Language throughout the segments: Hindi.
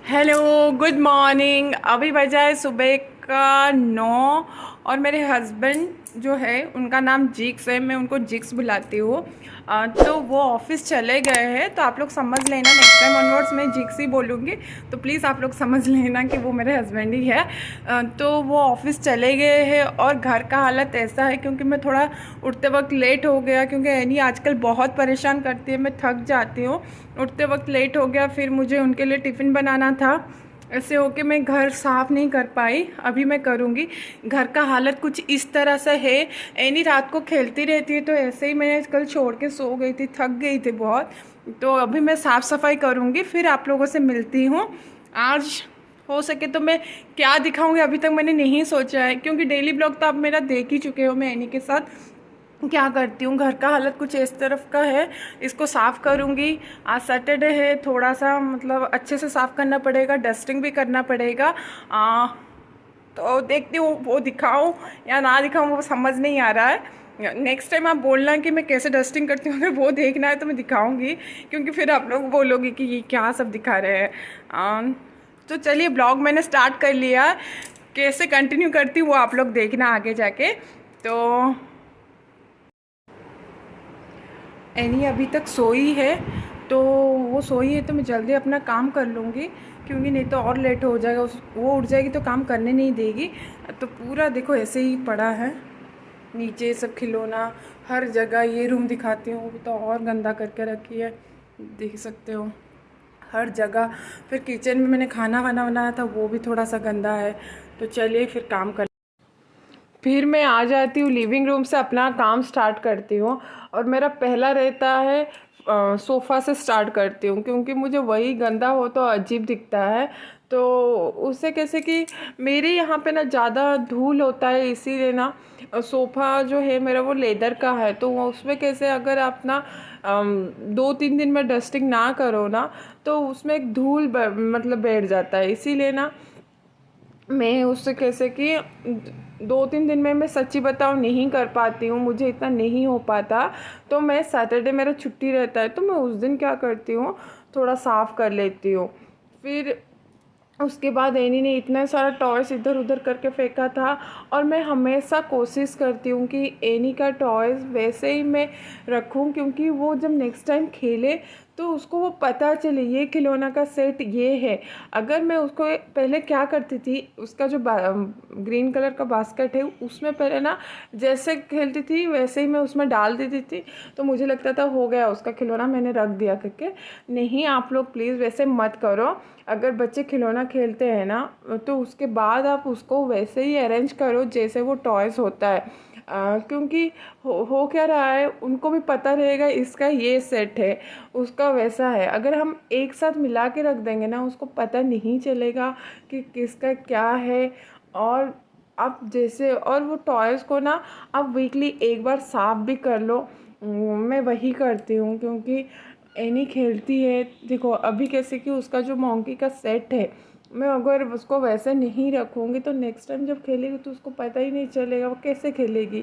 Hello, good morning. अभी बजा है सुबह का 9। और मेरे हस्बैंड जो है उनका नाम जिक्स है, मैं उनको जिक्स बुलाती हूँ। तो वो ऑफिस चले गए हैं, तो आप लोग समझ लेना, नेक्स्ट टाइम ऑनवर्ड्स मैं जिक्स ही बोलूँगी। तो प्लीज़ आप लोग समझ लेना कि वो मेरे हस्बैंड ही है। तो वो ऑफिस चले गए हैं और घर का हालत ऐसा है क्योंकि मैं थोड़ा उठते वक्त लेट हो गया, क्योंकि एनी आजकल बहुत परेशान करती है, मैं थक जाती हूँ। उठते वक्त लेट हो गया, फिर मुझे उनके लिए टिफ़िन बनाना था, ऐसे होके मैं घर साफ़ नहीं कर पाई। अभी मैं करूँगी। घर का हालत कुछ इस तरह से है। एनी रात को खेलती रहती है, तो ऐसे ही मैं कल छोड़ के सो गई थी, थक गई थी बहुत। तो अभी मैं साफ़ सफाई करूँगी, फिर आप लोगों से मिलती हूँ। आज हो सके तो मैं क्या दिखाऊंगी अभी तक मैंने नहीं सोचा है, क्योंकि डेली ब्लॉग तो आप मेरा देख ही चुके हो। मैं एनी के साथ क्या करती हूँ, घर का हालत कुछ इस तरफ का है। इसको साफ़ करूँगी। आज सैटरडे है, थोड़ा सा मतलब अच्छे से साफ़ करना पड़ेगा, डस्टिंग भी करना पड़ेगा। तो देखती हूँ वो दिखाऊँ या ना दिखाऊँ, वो समझ नहीं आ रहा है। नेक्स्ट टाइम आप बोलना कि मैं कैसे डस्टिंग करती हूँ, अगर वो देखना है तो मैं दिखाऊँगी, क्योंकि फिर आप लोग बोलोगे कि ये क्या सब दिखा रहे हैं। तो चलिए, ब्लॉग मैंने स्टार्ट कर लिया, कैसे कंटिन्यू करती हूँ वो आप लोग देखना आगे जाके। तो एनी अभी तक सोई है, तो वो सोई है तो मैं जल्दी अपना काम कर लूँगी, क्योंकि नहीं तो और लेट हो जाएगा। वो उठ जाएगी तो काम करने नहीं देगी। तो पूरा देखो ऐसे ही पड़ा है, नीचे सब खिलौना हर जगह। ये रूम दिखाती हूँ, वो तो और गंदा करके रखी है, देख सकते हो हर जगह। फिर किचन में मैंने खाना वाना बनाया था, वो भी थोड़ा सा गंदा है। तो चलिए फिर काम कर। फिर मैं आ जाती हूँ लिविंग रूम से, अपना काम स्टार्ट करती हूँ। और मेरा पहला रहता है सोफ़ा से स्टार्ट करती हूँ, क्योंकि मुझे वही गंदा हो तो अजीब दिखता है। तो उससे कैसे कि मेरे यहाँ पे ना ज़्यादा धूल होता है, इसीलिए ना सोफ़ा जो है मेरा वो लेदर का है, तो वो उसमें कैसे अगर आप ना 2-3 दिन में डस्टिंग ना करो ना, तो उसमें एक धूल मतलब बैठ जाता है। इसीलिए ना मैं उससे कैसे कि 2-3 दिन में मैं सच्ची बताऊँ नहीं कर पाती हूँ, मुझे इतना नहीं हो पाता। तो मैं सैटरडे मेरा छुट्टी रहता है, तो मैं उस दिन क्या करती हूँ, थोड़ा साफ़ कर लेती हूँ। फिर उसके बाद एनी ने इतना सारा टॉयस इधर उधर करके फेंका था। और मैं हमेशा कोशिश करती हूँ कि एनी का टॉयस वैसे ही मैं रखूँ, क्योंकि वो जब नेक्स्ट टाइम खेले तो उसको वो पता चले ये खिलौना का सेट ये है। अगर मैं उसको पहले क्या करती थी, उसका जो ग्रीन कलर का बास्केट है उसमें पहले ना जैसे खेलती थी वैसे ही मैं उसमें डाल देती थी, तो मुझे लगता था हो गया उसका खिलौना, मैंने रख दिया करके। नहीं, आप लोग प्लीज़ वैसे मत करो। अगर बच्चे खिलौना खेलते हैं ना, तो उसके बाद आप उसको वैसे ही अरेंज करो जैसे वो टॉयज़ होता है। क्योंकि हो क्या रहा है उनको भी पता रहेगा इसका ये सेट है, उसका वैसा है। अगर हम एक साथ मिला के रख देंगे ना, उसको पता नहीं चलेगा कि किसका क्या है। और आप जैसे और वो टॉयज़ को ना आप वीकली एक बार साफ़ भी कर लो। मैं वही करती हूँ, क्योंकि एनी खेलती है। देखो अभी कैसे कि उसका जो मोंकी का सेट है, मैं अगर उसको वैसे नहीं रखूँगी तो नेक्स्ट टाइम जब खेलेगी तो उसको पता ही नहीं चलेगा वो कैसे खेलेगी।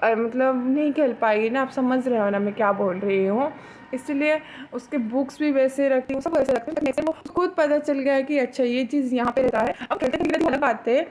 मतलब नहीं खेल पाएगी ना, आप समझ रहे हो ना मैं क्या बोल रही हूँ। इसलिए उसके बुक्स भी वैसे रखती हूँ, सब वैसे रखती हूँ, नेक्स्ट टाइम वो खुद पता चल गया है कि अच्छा ये चीज़ यहाँ पे रहता है। अब खेलते खेलते अलग बात है,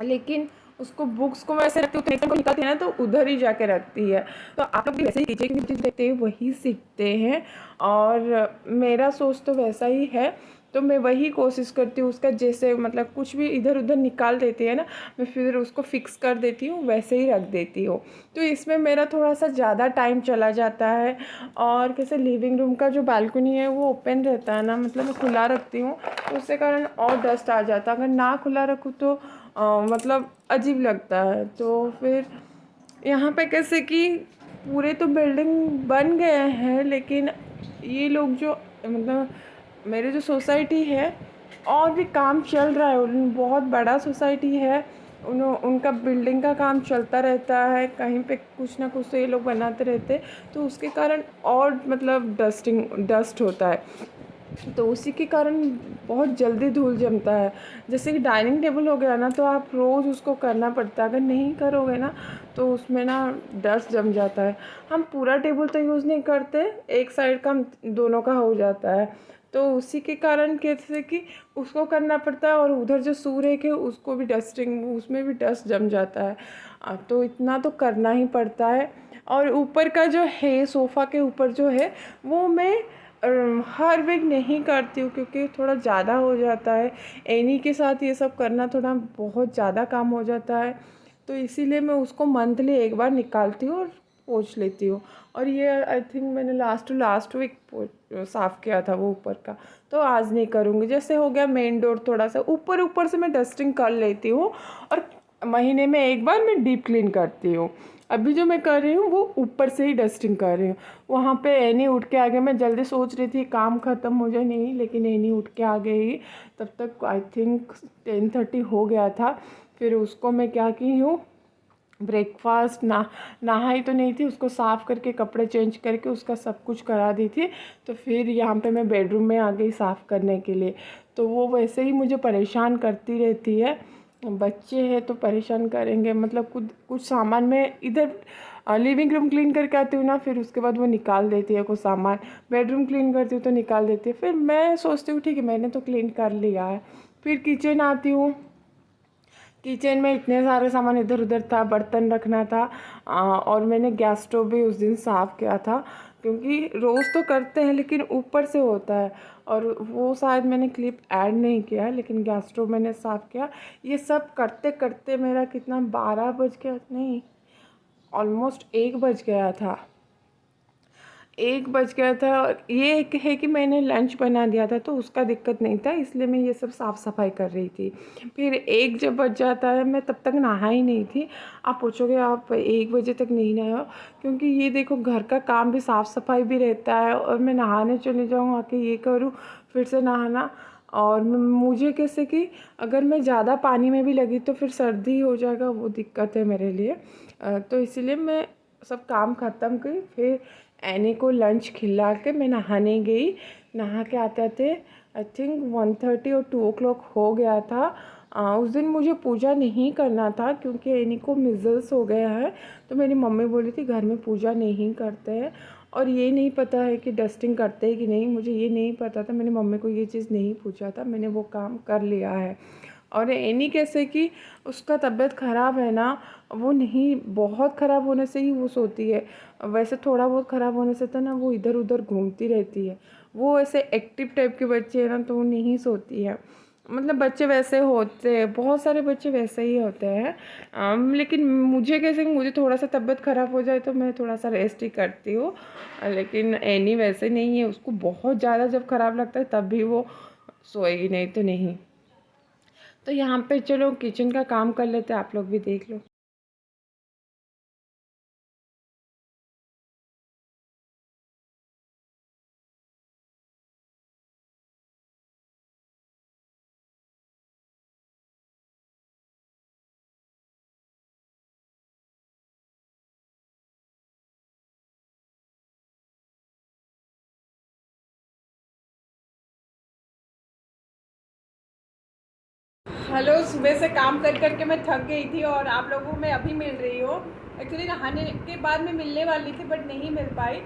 लेकिन उसको बुक्स को वैसे रखती हूँ, तो नेक्स्ट टाइम को निकालती है ना तो उधर ही जाके रखती है। तो आप लोग भी वैसे ही कीजिए, क्योंकि जिस देखते हैं वही सीखते हैं। और मेरा सोच तो वैसा ही है, तो मैं वही कोशिश करती हूँ उसका जैसे मतलब कुछ भी इधर उधर निकाल देती है ना, मैं फिर उसको फिक्स कर देती हूँ, वैसे ही रख देती हूँ। तो इसमें मेरा थोड़ा सा ज़्यादा टाइम चला जाता है। और कैसे लिविंग रूम का जो बालकनी है वो ओपन रहता है ना, मतलब मैं खुला रखती हूँ, तो उसके कारण और डस्ट आ जाता है। अगर ना खुला रखूँ तो मतलब अजीब लगता है। तो फिर यहाँ पे कैसे कि पूरे तो बिल्डिंग बन गए हैं, लेकिन ये लोग जो मतलब मेरे जो सोसाइटी है और भी काम चल रहा है। बहुत बड़ा सोसाइटी है, उनका बिल्डिंग का काम चलता रहता है, कहीं पे कुछ ना कुछ तो ये लोग बनाते रहते, तो उसके कारण और मतलब डस्ट होता है। तो उसी के कारण बहुत जल्दी धूल जमता है। जैसे कि डाइनिंग टेबल हो गया ना, तो आप रोज़ उसको करना पड़ता है, अगर नहीं करोगे ना तो उसमें ना डस्ट जम जाता है। हम पूरा टेबल तो यूज़ नहीं करते, एक साइड का हम दोनों का हो जाता है। तो उसी के कारण कैसे कि उसको करना पड़ता है, और उधर जो सूरज है उसको भी डस्टिंग, उसमें भी डस्ट जम जाता है। तो इतना तो करना ही पड़ता है। और ऊपर का जो है सोफ़ा के ऊपर जो है वो मैं हर वीक नहीं करती हूँ, क्योंकि थोड़ा ज़्यादा हो जाता है। एनी के साथ ये सब करना थोड़ा बहुत ज़्यादा काम हो जाता है, तो इसीलिए मैं उसको मंथली एक बार निकालती हूँ और पोंछ लेती हूँ। और ये आई थिंक मैंने लास्ट वीक साफ़ किया था वो ऊपर का, तो आज नहीं करूँगी। जैसे हो गया मेन डोर, थोड़ा सा ऊपर ऊपर से मैं डस्टिंग कर लेती हूँ, और महीने में एक बार मैं डीप क्लीन करती हूँ। अभी जो मैं कर रही हूँ वो ऊपर से ही डस्टिंग कर रही हूँ। वहाँ पे एनी उठ के आ गए, मैं जल्दी सोच रही थी काम ख़त्म हो जाए, नहीं, लेकिन एनी उठ के आ गई। तब तक आई थिंक 10:30 हो गया था। फिर उसको मैं क्या की हूँ, ब्रेकफास्ट नहाई तो नहीं थी, उसको साफ़ करके कपड़े चेंज करके उसका सब कुछ करा दी थी। तो फिर यहाँ पे मैं बेडरूम में आ गई साफ़ करने के लिए। तो वो वैसे ही मुझे परेशान करती रहती है, बच्चे हैं तो परेशान करेंगे। मतलब कुछ सामान में इधर लिविंग रूम क्लीन करके आती हूँ ना, फिर उसके बाद वो निकाल देती है कुछ सामान। बेडरूम क्लीन करती हूँ तो निकाल देती है। फिर मैं सोचती हूँ ठीक है मैंने तो क्लीन कर लिया है। फिर किचन आती हूँ, किचन में इतने सारे सामान इधर उधर था, बर्तन रखना था। और मैंने गैस स्टोव भी उस दिन साफ़ किया था, क्योंकि रोज़ तो करते हैं लेकिन ऊपर से होता है, और वो शायद मैंने क्लिप ऐड नहीं किया, लेकिन गैस स्टोव मैंने साफ़ किया। ये सब करते करते मेरा कितना 12 बज गया, नहीं ऑलमोस्ट 1 बज गया था। 1 बज गया था। ये एक है कि मैंने लंच बना दिया था तो उसका दिक्कत नहीं था, इसलिए मैं ये सब साफ़ सफाई कर रही थी। फिर 1 जब बज जाता है, मैं तब तक नहा ही नहीं थी। आप पूछोगे आप 1 बजे तक नहीं नहाए हो, क्योंकि ये देखो घर का काम भी साफ़ सफाई भी रहता है, और मैं नहाने चले जाऊँ आके ये करूँ फिर से नहाना। और मुझे कैसे कि अगर मैं ज़्यादा पानी में भी लगी तो फिर सर्दी हो जाएगा, वो दिक्कत है मेरे लिए। तो इसीलिए मैं सब काम ख़त्म की, फिर एनी को लंच खिला के मैं नहाने गई। नहा के आते आते आई थिंक 1:30 और 2 o'clock हो गया था। उस दिन मुझे पूजा नहीं करना था, क्योंकि एनी को मिज़ल्स हो गया है। तो मेरी मम्मी बोली थी घर में पूजा नहीं करते हैं, और ये नहीं पता है कि डस्टिंग करते हैं कि नहीं, मुझे ये नहीं पता था। मैंने मम्मी को ये चीज़ नहीं पूछा था, मैंने वो काम कर लिया है। और एनी कैसे कि उसका तबीयत ख़राब है ना, वो नहीं, बहुत ख़राब होने से ही वो सोती है। वैसे थोड़ा बहुत ख़राब होने से तो ना वो इधर उधर घूमती रहती है। वो ऐसे एक्टिव टाइप के बच्चे हैं ना, तो वो नहीं सोती है। मतलब बच्चे वैसे होते हैं, बहुत सारे बच्चे वैसे ही होते हैं। लेकिन मुझे कैसे, मुझे थोड़ा सा तबीयत ख़राब हो जाए तो मैं थोड़ा सा रेस्ट ही करती हूँ। लेकिन एनी वैसे नहीं है, उसको बहुत ज़्यादा जब ख़राब लगता है तब भी वो सोएगी, नहीं तो नहीं। तो यहाँ पे चलो किचन का काम कर लेते हैं, आप लोग भी देख लो। हेलो, सुबह से काम कर करके मैं थक गई थी, और आप लोगों को मैं अभी मिल रही हूँ। एक्चुअली नहाने के बाद मैं मिलने वाली थी बट नहीं मिल पाई।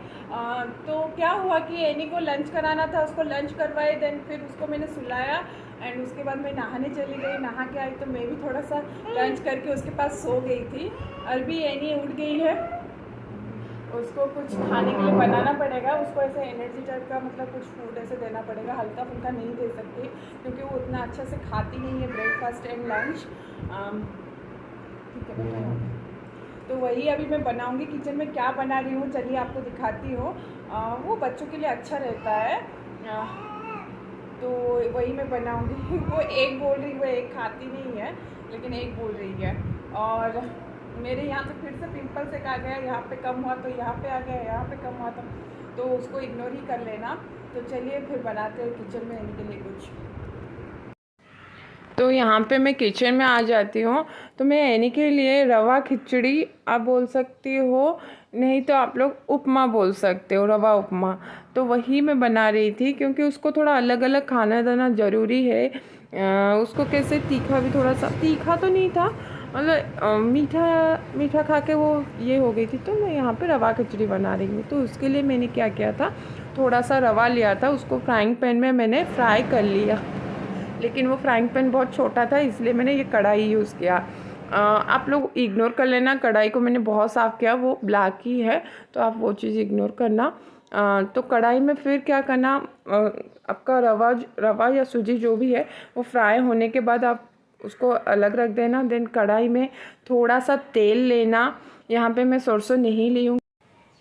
तो क्या हुआ कि एनी को लंच कराना था, उसको लंच करवाए, देन फिर उसको मैंने सुलाया, एंड उसके बाद मैं नहाने चली गई। नहा के आई तो मैं भी थोड़ा सा लंच करके उसके पास सो गई थी। अभी एनी उठ गई है, उसको कुछ खाने के लिए बनाना पड़ेगा। उसको ऐसे एनर्जी टाइप का, मतलब कुछ फूड ऐसे देना पड़ेगा, हल्का फुल्का नहीं दे सकती, क्योंकि वो उतना अच्छा से खाती नहीं है ब्रेकफास्ट एंड लंच। ठीक है, बताओ। तो वही अभी मैं बनाऊंगी। किचन में क्या बना रही हूँ चलिए आपको दिखाती हूँ। वो बच्चों के लिए अच्छा रहता है, तो वही मैं बनाऊंगी। वो एक बोल रही, वो एक खाती नहीं है, लेकिन एक बोल रही है। और मेरे यहाँ पे फिर से पिंपल्स एक आ गया, यहाँ पे कम हुआ तो यहाँ पे आ गया, यहाँ पे कम हुआ तो उसको इग्नोर ही कर लेना। तो चलिए फिर बनाते हैं किचन में इनके लिए कुछ। तो यहाँ पे मैं किचन में आ जाती हूँ। तो मैं एनी के लिए रवा खिचड़ी आप बोल सकती हो, नहीं तो आप लोग उपमा बोल सकते हो, रवा उपमा। तो वही मैं बना रही थी, क्योंकि उसको थोड़ा अलग अलग खाना देना ज़रूरी है। उसको कैसे तीखा भी, थोड़ा सा तीखा तो नहीं था, मतलब मीठा मीठा खा के वो ये हो गई थी। तो मैं यहाँ पे रवा खिचड़ी बना रही हूँ। तो उसके लिए मैंने क्या किया था, थोड़ा सा रवा लिया था, उसको फ्राइंग पैन में मैंने फ्राई कर लिया, लेकिन वो फ्राइंग पैन बहुत छोटा था इसलिए मैंने ये कढ़ाई यूज़ किया। आप लोग इग्नोर कर लेना, कढ़ाई को मैंने बहुत साफ़ किया, वो ब्लैक ही है, तो आप वो चीज़ इग्नोर करना। तो कढ़ाई में फिर क्या करना, आपका रवा या सूजी जो भी है वो फ्राई होने के बाद आप उसको अलग रख देना। देन कढ़ाई में थोड़ा सा तेल लेना। यहाँ पे मैं सरसों नहीं ली हूँ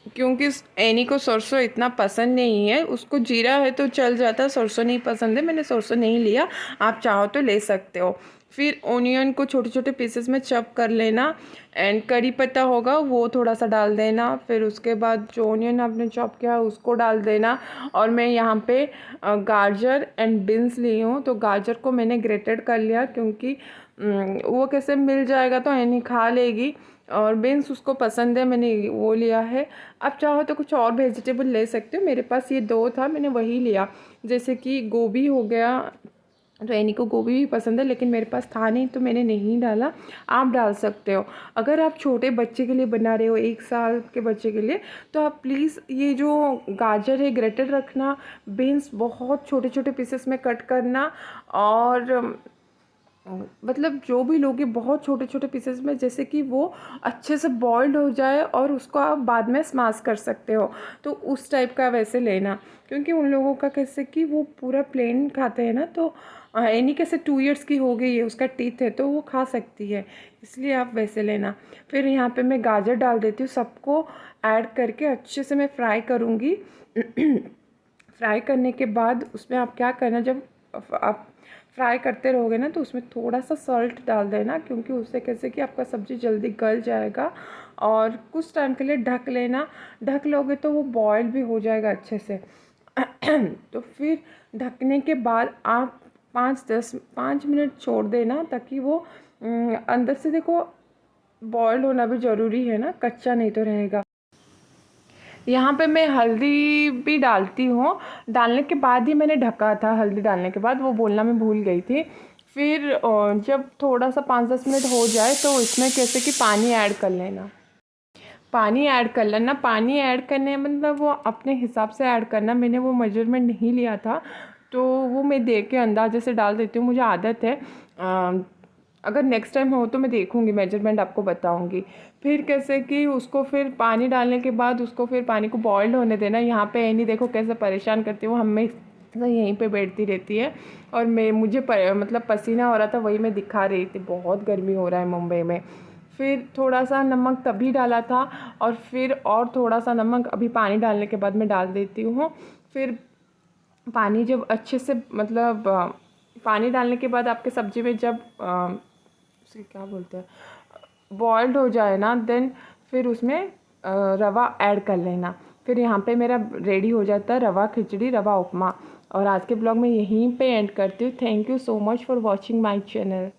क्योंकि एनी को सरसों इतना पसंद नहीं है, उसको जीरा है तो चल जाता, सरसों नहीं पसंद है, मैंने सरसों नहीं लिया, आप चाहो तो ले सकते हो। फिर ओनियन को छोटे छोटे पीसेस में चॉप कर लेना एंड करी पत्ता होगा वो थोड़ा सा डाल देना। फिर उसके बाद जो ओनियन आपने चॉप किया उसको डाल देना। और मैं यहाँ पे गाजर एंड बीन्स ली हूँ, तो गाजर को मैंने ग्रेटेड कर लिया क्योंकि वो कैसे मिल जाएगा तो एनी खा लेगी, और बीन्स उसको पसंद है, मैंने वो लिया है। आप चाहो तो कुछ और वेजिटेबल ले सकते हो, मेरे पास ये 2 था मैंने वही लिया। जैसे कि गोभी हो गया, तो एनी को गोभी भी पसंद है लेकिन मेरे पास था नहीं तो मैंने नहीं डाला, आप डाल सकते हो। अगर आप छोटे बच्चे के लिए बना रहे हो, 1 साल के बच्चे के लिए, तो आप प्लीज़ ये जो गाजर है ग्रेटेड रखना, बीन्स बहुत छोटे छोटे पीसेस में कट करना, और मतलब जो भी लोगे बहुत छोटे छोटे पीसेस में, जैसे कि वो अच्छे से बॉइल्ड हो जाए और उसको आप बाद में स्मैश कर सकते हो, तो उस टाइप का वैसे लेना। क्योंकि उन लोगों का कैसे कि वो पूरा प्लेन खाते हैं ना, तो एनी कैसे 2 इयर्स की हो गई है, उसका टीथ है तो वो खा सकती है, इसलिए आप वैसे लेना। फिर यहाँ पे मैं गाजर डाल देती हूँ, सबको ऐड करके अच्छे से मैं फ्राई करूँगी। फ्राई करने के बाद उसमें आप क्या करना, जब आप फ्राई करते रहोगे ना तो उसमें थोड़ा सा सॉल्ट डाल देना, क्योंकि उससे कैसे कि आपका सब्ज़ी जल्दी गल जाएगा। और कुछ टाइम के लिए ढक लेना, ढक लोगे तो वो बॉयल भी हो जाएगा अच्छे से। तो फिर ढकने के बाद आप 5 मिनट छोड़ देना, ताकि वो अंदर से देखो बॉयल होना भी ज़रूरी है ना, कच्चा नहीं तो रहेगा। यहाँ पे मैं हल्दी भी डालती हूँ, डालने के बाद ही मैंने ढका था, हल्दी डालने के बाद, वो बोलना मैं भूल गई थी। फिर जब थोड़ा सा 5-10 मिनट हो जाए तो इसमें कैसे कि पानी ऐड कर लेना, पानी ऐड कर लेना। पानी ऐड करने मतलब वो अपने हिसाब से ऐड करना, मैंने वो मेजरमेंट नहीं लिया था तो वो मैं देख के अंदाजे से डाल देती हूँ, मुझे आदत है। अगर नेक्स्ट टाइम हो तो मैं देखूँगी, मेजरमेंट आपको बताऊँगी। फिर कैसे कि उसको फिर पानी डालने के बाद उसको फिर पानी को बॉइल्ड होने देना। यहाँ पे एनी देखो कैसे परेशान करती है, वो हमेशा यहीं पे बैठती रहती है, और मुझे मतलब पसीना हो रहा था, वही मैं दिखा रही थी, बहुत गर्मी हो रहा है मुंबई में। फिर थोड़ा सा नमक तभी डाला था, और फिर और थोड़ा सा नमक अभी पानी डालने के बाद मैं डाल देती हूँ। फिर पानी जब अच्छे से मतलब पानी डालने के बाद आपके सब्ज़ी में जब उसे क्या बोलते हैं बॉइल्ड हो जाए ना, देन फिर उसमें रवा ऐड कर लेना। फिर यहाँ पे मेरा रेडी हो जाता है रवा खिचड़ी, रवा उपमा। और आज के ब्लॉग में यहीं पे एंड करती हूँ। Thank you so much for watching my channel.